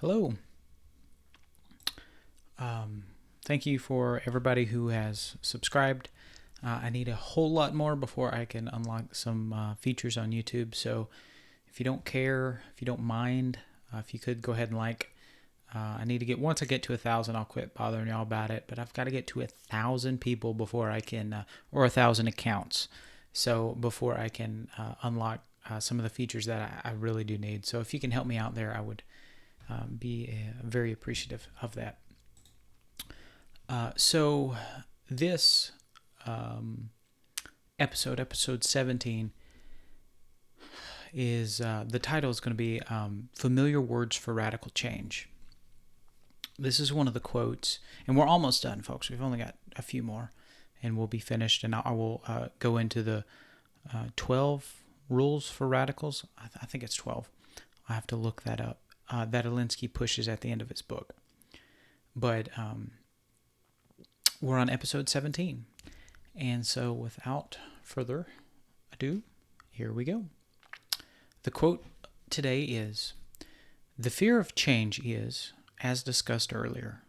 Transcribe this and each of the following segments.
Hello. Thank you for everybody who has subscribed. I need a whole lot more before I can unlock some features on YouTube. So if you don't care, if you don't mind, if you could go ahead and like. I need to get, once I get to 1,000, I'll quit bothering y'all about it. But I've got to get to 1,000 people before I can, or 1,000 accounts. So before I can unlock some of the features that I really do need. So if you can help me out there, I would be very appreciative of that. So this episode 17, is the title is going to be Familiar Words for Radical Change. This is one of the quotes, and we're almost done, folks. We've only got a few more, and we'll be finished, and I will go into the 12 rules for radicals. I think it's 12. I have to look that up. That Alinsky pushes at the end of his book. But we're on episode 17. And so without further ado, here we go. The quote today is, "The fear of change is, as discussed earlier,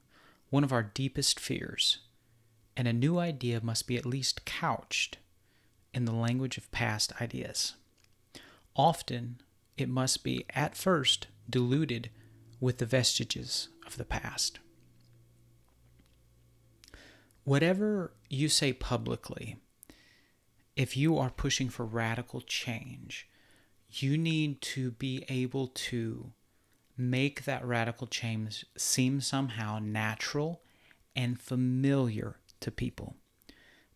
one of our deepest fears, and a new idea must be at least couched in the language of past ideas. Often, it must be at first diluted with the vestiges of the past." Whatever you say publicly, if you are pushing for radical change, you need to be able to make that radical change seem somehow natural and familiar to people.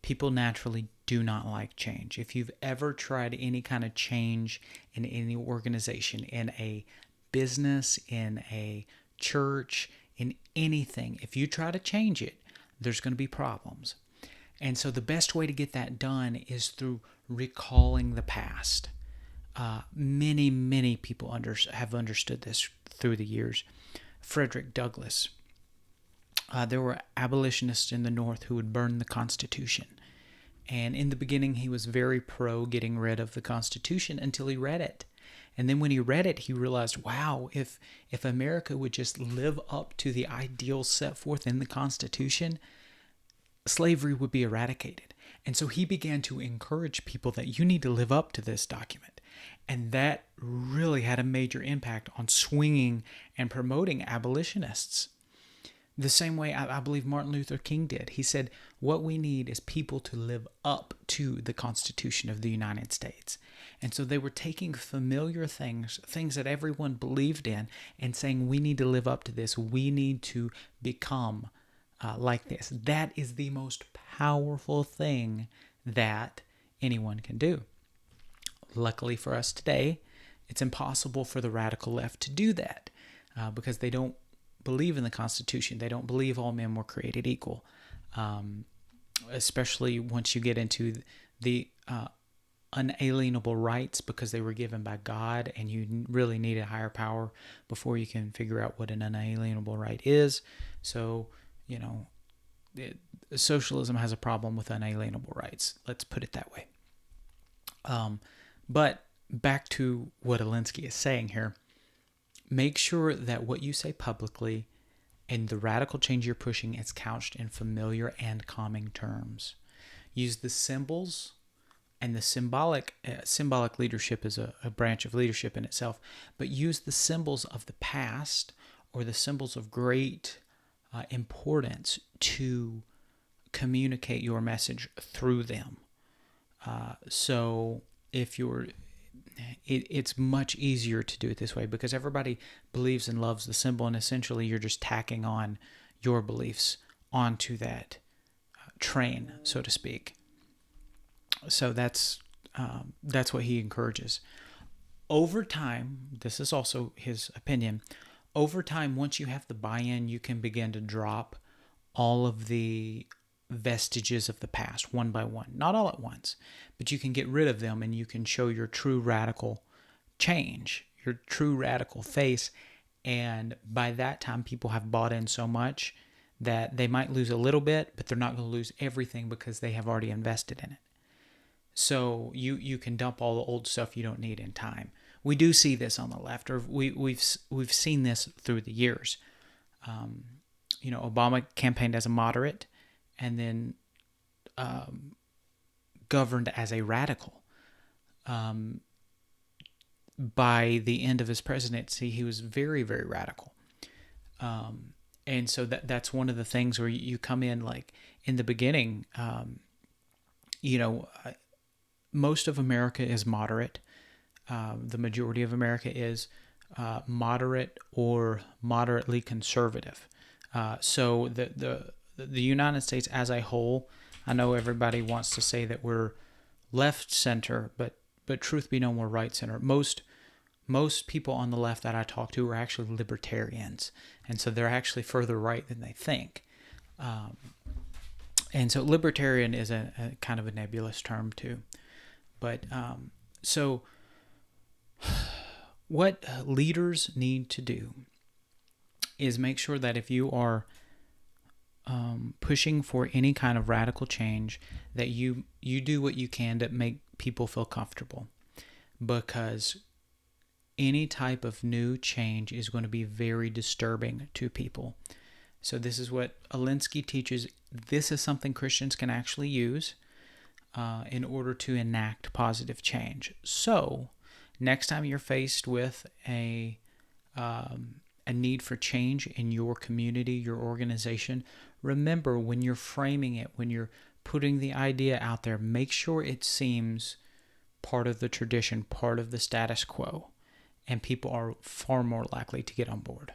People naturally do not like change. If you've ever tried any kind of change in any organization, in a business, in a church, in anything, if you try to change it, there's going to be problems. And so the best way to get that done is through recalling the past. Many people have understood this through the years. Frederick Douglass. There were abolitionists in the North who would burn the Constitution. And in the beginning, he was very pro getting rid of the Constitution until he read it. And then when he read it, he realized, wow, if America would just live up to the ideals set forth in the Constitution, slavery would be eradicated. And so he began to encourage people that you need to live up to this document. And that really had a major impact on swinging and promoting abolitionists. The same way I believe Martin Luther King did. He said, what we need is people to live up to the Constitution of the United States. And so they were taking familiar things that everyone believed in, and saying, we need to live up to this. We need to become like this. That is the most powerful thing that anyone can do. Luckily for us today, it's impossible for the radical left to do that because they don't believe in the Constitution. They don't believe all men were created equal, especially once you get into the unalienable rights, because they were given by God, and you really need a higher power before you can figure out what an unalienable right is. So, socialism has a problem with unalienable rights. Let's put it that way. But back to what Alinsky is saying here. Make sure that what you say publicly and the radical change you're pushing is couched in familiar and calming terms. Use the symbols, and the symbolic leadership is a branch of leadership in itself, but use the symbols of the past or the symbols of great importance to communicate your message through them. So if it's much easier to do it this way because everybody believes and loves the symbol, and essentially you're just tacking on your beliefs onto that train, so to speak. So that's what he encourages. Over time, this is also his opinion, over time, once you have the buy-in, you can begin to drop all of the vestiges of the past one by one. Not all at once, but you can get rid of them, and you can show your true radical change, your true radical face. And by that time, people have bought in so much that they might lose a little bit, but they're not going to lose everything because they have already invested in it. So you can dump all the old stuff you don't need in time. we do see this on the left, or we've seen this through the years. Obama campaigned as a moderate, and then governed as a radical. By the end of his presidency, he was very, very radical. And so that's one of the things where you come in, like in the beginning, most of America is moderate. The majority of America is moderate or moderately conservative. So the United States as a whole, I know everybody wants to say that we're left center, but truth be known, we're right center. Most people on the left that I talk to are actually libertarians, and so they're actually further right than they think. And so libertarian is a kind of a nebulous term too. But so what leaders need to do is make sure that if you are pushing for any kind of radical change, that you do what you can to make people feel comfortable, because any type of new change is going to be very disturbing to people. So this is what Alinsky teaches. This is something Christians can actually use in order to enact positive change. So next time you're faced with a need for change in your community, your organization, remember, when you're framing it, when you're putting the idea out there, make sure it seems part of the tradition, part of the status quo, and people are far more likely to get on board.